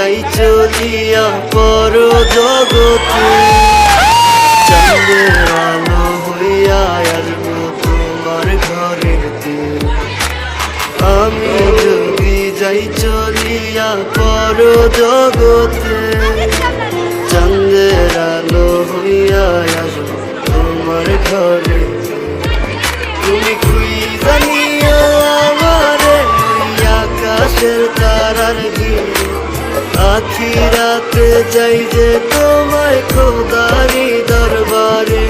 যাই চলিয়া পর জগতে, চাঁদের আলো হইয়া আসবো তোমার ঘরেতে। আমি যদি যাই চলিয়া পর জগতে, চাঁদের আলো হইয়া আসবো তোমার ঘরেতে। তুমি খুঁজা নিও আমারে আকাশের তারার ভিড়, আখিরাতে যাই যে তোমায় খোদারি দরবারে।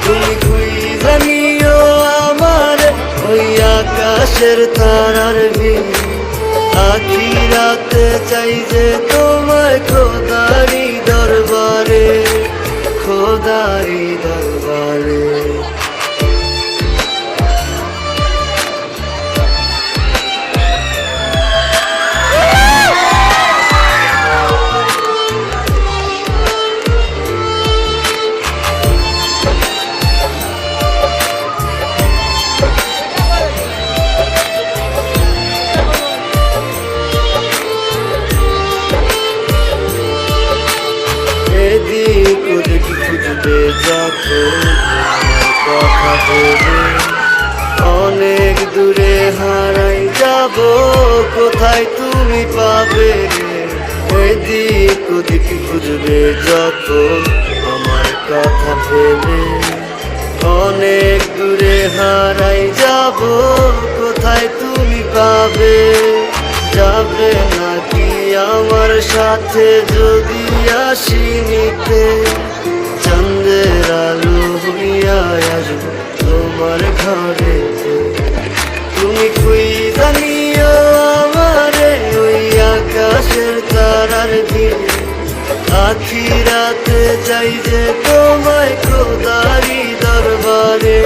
তুমি খুঁজা নিও আমারে ওই আকাশের তারার ভিড়, আখিরাতে চাই যে তোমায় খোদারি দরবারে, খোদারি দরবারে। এদিক ওদিক খুঁজবে যখন কথা বলে, অনেক দূরে হারাই যাব কোথায় তুমি পাবে। এদিক ওদিক খুঁজবে যখন আমার কথা ভেবে, অনেক দূরে হারাই যাব কোথায় তুমি পাবে। যাবে নাকি আমার সাথে যদি আসি নিতে, চাঁদের আলো হইয়া আসবো তোমার ঘরেতে। তুমি খুঁজা নিও আমারে ওই আকাশের তারার ভিড়ে, আখিরাতে যাই যে তোমায় খোদারি দরবারে।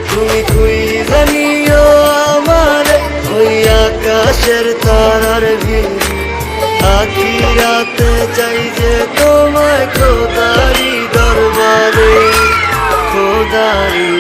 তুমি খুঁজা নিও আমারে ওই আকাশের তারার ভিড়ে, আখিরাতে চাই যে তোমায় খোদারি দরবারে, খোদারি